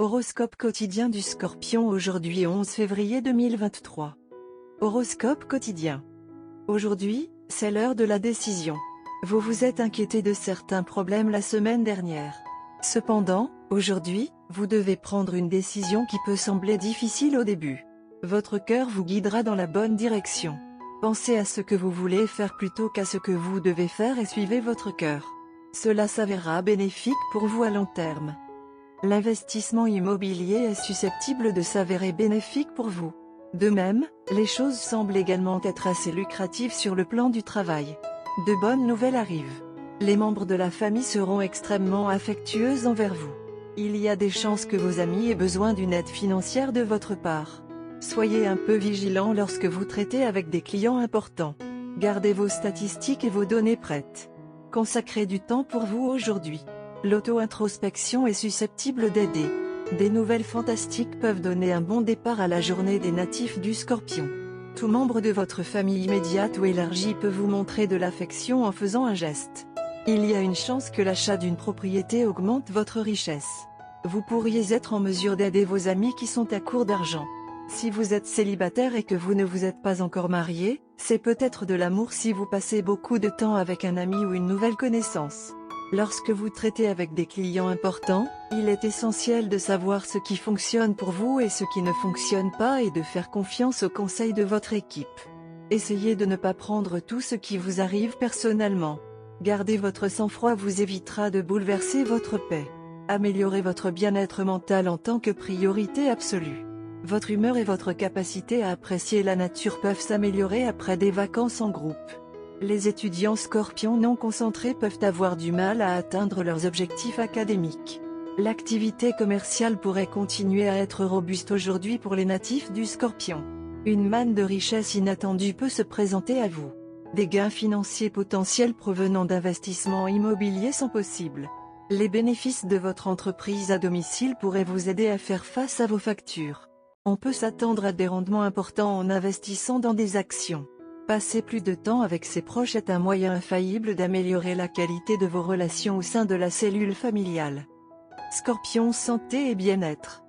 Horoscope quotidien du Scorpion aujourd'hui 11 février 2023. Horoscope quotidien. Aujourd'hui, c'est l'heure de la décision. Vous vous êtes inquiété de certains problèmes la semaine dernière. Cependant, aujourd'hui, vous devez prendre une décision qui peut sembler difficile au début. Votre cœur vous guidera dans la bonne direction. Pensez à ce que vous voulez faire plutôt qu'à ce que vous devez faire et suivez votre cœur. Cela s'avérera bénéfique pour vous à long terme. L'investissement immobilier est susceptible de s'avérer bénéfique pour vous. De même, les choses semblent également être assez lucratives sur le plan du travail. De bonnes nouvelles arrivent. Les membres de la famille seront extrêmement affectueux envers vous. Il y a des chances que vos amis aient besoin d'une aide financière de votre part. Soyez un peu vigilant lorsque vous traitez avec des clients importants. Gardez vos statistiques et vos données prêtes. Consacrez du temps pour vous aujourd'hui. L'auto-introspection est susceptible d'aider. Des nouvelles fantastiques peuvent donner un bon départ à la journée des natifs du Scorpion. Tout membre de votre famille immédiate ou élargie peut vous montrer de l'affection en faisant un geste. Il y a une chance que l'achat d'une propriété augmente votre richesse. Vous pourriez être en mesure d'aider vos amis qui sont à court d'argent. Si vous êtes célibataire et que vous ne vous êtes pas encore marié, c'est peut-être de l'amour si vous passez beaucoup de temps avec un ami ou une nouvelle connaissance. Lorsque vous traitez avec des clients importants, il est essentiel de savoir ce qui fonctionne pour vous et ce qui ne fonctionne pas et de faire confiance aux conseils de votre équipe. Essayez de ne pas prendre tout ce qui vous arrive personnellement. Garder votre sang-froid vous évitera de bouleverser votre paix. Améliorez votre bien-être mental en tant que priorité absolue. Votre humeur et votre capacité à apprécier la nature peuvent s'améliorer après des vacances en groupe. Les étudiants scorpions non concentrés peuvent avoir du mal à atteindre leurs objectifs académiques. L'activité commerciale pourrait continuer à être robuste aujourd'hui pour les natifs du Scorpion. Une manne de richesse inattendue peut se présenter à vous. Des gains financiers potentiels provenant d'investissements immobiliers sont possibles. Les bénéfices de votre entreprise à domicile pourraient vous aider à faire face à vos factures. On peut s'attendre à des rendements importants en investissant dans des actions. Passer plus de temps avec ses proches est un moyen infaillible d'améliorer la qualité de vos relations au sein de la cellule familiale. Scorpion, santé et bien-être.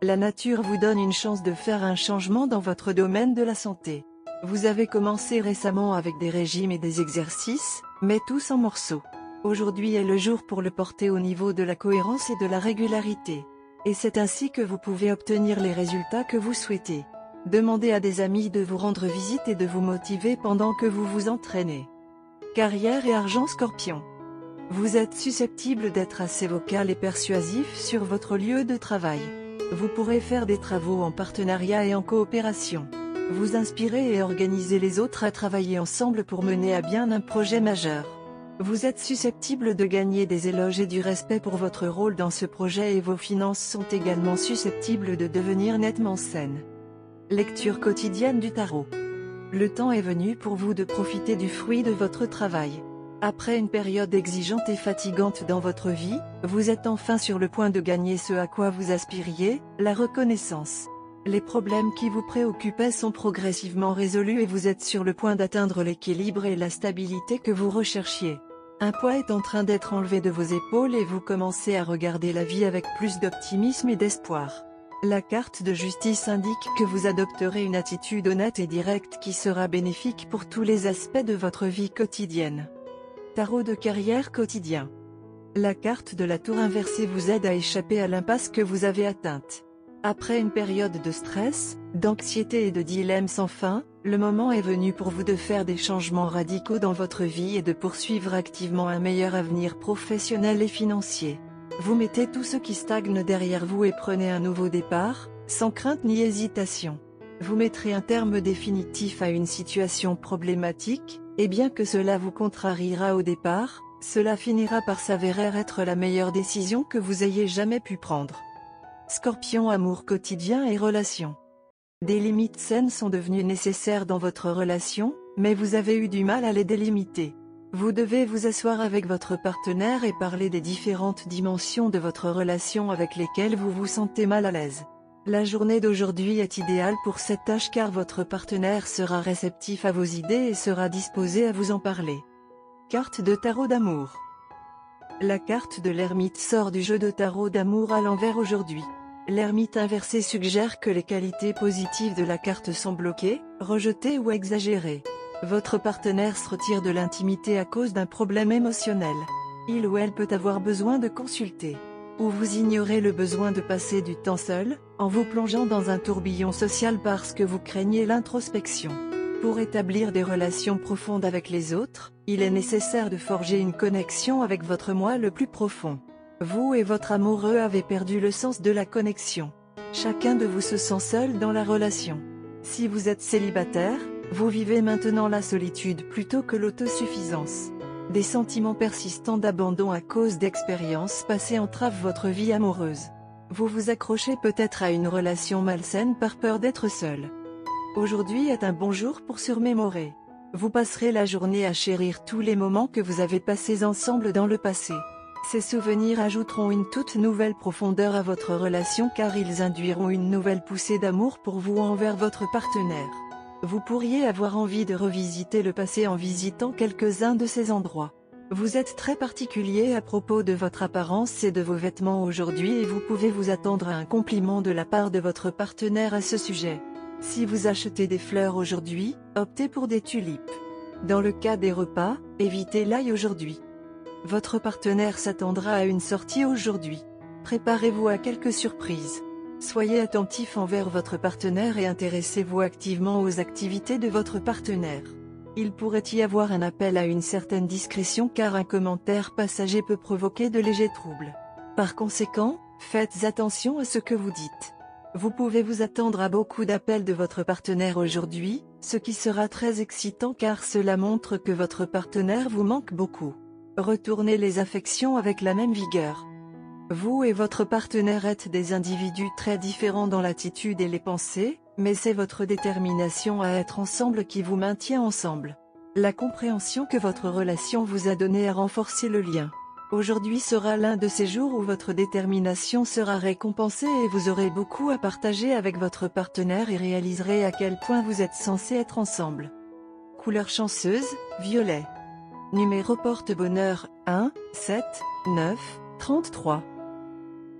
La nature vous donne une chance de faire un changement dans votre domaine de la santé. Vous avez commencé récemment avec des régimes et des exercices, mais tous en morceaux. Aujourd'hui est le jour pour le porter au niveau de la cohérence et de la régularité. Et c'est ainsi que vous pouvez obtenir les résultats que vous souhaitez. Demandez à des amis de vous rendre visite et de vous motiver pendant que vous vous entraînez. Carrière et argent Scorpion. Vous êtes susceptible d'être assez vocal et persuasif sur votre lieu de travail. Vous pourrez faire des travaux en partenariat et en coopération. Vous inspirez et organisez les autres à travailler ensemble pour mener à bien un projet majeur. Vous êtes susceptible de gagner des éloges et du respect pour votre rôle dans ce projet et vos finances sont également susceptibles de devenir nettement saines. Lecture quotidienne du tarot. Le temps est venu pour vous de profiter du fruit de votre travail. Après une période exigeante et fatigante dans votre vie, vous êtes enfin sur le point de gagner ce à quoi vous aspiriez, la reconnaissance. Les problèmes qui vous préoccupaient sont progressivement résolus et vous êtes sur le point d'atteindre l'équilibre et la stabilité que vous recherchiez. Un poids est en train d'être enlevé de vos épaules et vous commencez à regarder la vie avec plus d'optimisme et d'espoir. La carte de justice indique que vous adopterez une attitude honnête et directe qui sera bénéfique pour tous les aspects de votre vie quotidienne. Tarot de carrière quotidien. La carte de la tour inversée vous aide à échapper à l'impasse que vous avez atteinte. Après une période de stress, d'anxiété et de dilemmes sans fin, le moment est venu pour vous de faire des changements radicaux dans votre vie et de poursuivre activement un meilleur avenir professionnel et financier. Vous mettez tout ce qui stagne derrière vous et prenez un nouveau départ, sans crainte ni hésitation. Vous mettrez un terme définitif à une situation problématique, et bien que cela vous contrariera au départ, cela finira par s'avérer être la meilleure décision que vous ayez jamais pu prendre. Scorpion, amour quotidien et relations. Des limites saines sont devenues nécessaires dans votre relation, mais vous avez eu du mal à les délimiter. Vous devez vous asseoir avec votre partenaire et parler des différentes dimensions de votre relation avec lesquelles vous vous sentez mal à l'aise. La journée d'aujourd'hui est idéale pour cette tâche car votre partenaire sera réceptif à vos idées et sera disposé à vous en parler. Carte de tarot d'amour. La carte de l'ermite sort du jeu de tarot d'amour à l'envers aujourd'hui. L'ermite inversé suggère que les qualités positives de la carte sont bloquées, rejetées ou exagérées. Votre partenaire se retire de l'intimité à cause d'un problème émotionnel. Il ou elle peut avoir besoin de consulter. Ou vous ignorez le besoin de passer du temps seul, en vous plongeant dans un tourbillon social parce que vous craignez l'introspection. Pour établir des relations profondes avec les autres, il est nécessaire de forger une connexion avec votre moi le plus profond. Vous et votre amoureux avez perdu le sens de la connexion. Chacun de vous se sent seul dans la relation. Si vous êtes célibataire, vous vivez maintenant la solitude plutôt que l'autosuffisance. Des sentiments persistants d'abandon à cause d'expériences passées entravent votre vie amoureuse. Vous vous accrochez peut-être à une relation malsaine par peur d'être seul. Aujourd'hui est un bon jour pour se remémorer. Vous passerez la journée à chérir tous les moments que vous avez passés ensemble dans le passé. Ces souvenirs ajouteront une toute nouvelle profondeur à votre relation car ils induiront une nouvelle poussée d'amour pour vous envers votre partenaire. Vous pourriez avoir envie de revisiter le passé en visitant quelques-uns de ces endroits. Vous êtes très particulier à propos de votre apparence et de vos vêtements aujourd'hui et vous pouvez vous attendre à un compliment de la part de votre partenaire à ce sujet. Si vous achetez des fleurs aujourd'hui, optez pour des tulipes. Dans le cas des repas, évitez l'ail aujourd'hui. Votre partenaire s'attendra à une sortie aujourd'hui. Préparez-vous à quelques surprises. Soyez attentif envers votre partenaire et intéressez-vous activement aux activités de votre partenaire. Il pourrait y avoir un appel à une certaine discrétion car un commentaire passager peut provoquer de légers troubles. Par conséquent, faites attention à ce que vous dites. Vous pouvez vous attendre à beaucoup d'appels de votre partenaire aujourd'hui, ce qui sera très excitant car cela montre que votre partenaire vous manque beaucoup. Retournez les affections avec la même vigueur. Vous et votre partenaire êtes des individus très différents dans l'attitude et les pensées, mais c'est votre détermination à être ensemble qui vous maintient ensemble. La compréhension que votre relation vous a donnée a renforcé le lien. Aujourd'hui sera l'un de ces jours où votre détermination sera récompensée et vous aurez beaucoup à partager avec votre partenaire et réaliserez à quel point vous êtes censés être ensemble. Couleur chanceuse, violet. Numéro porte-bonheur, 1, 7, 9, 33.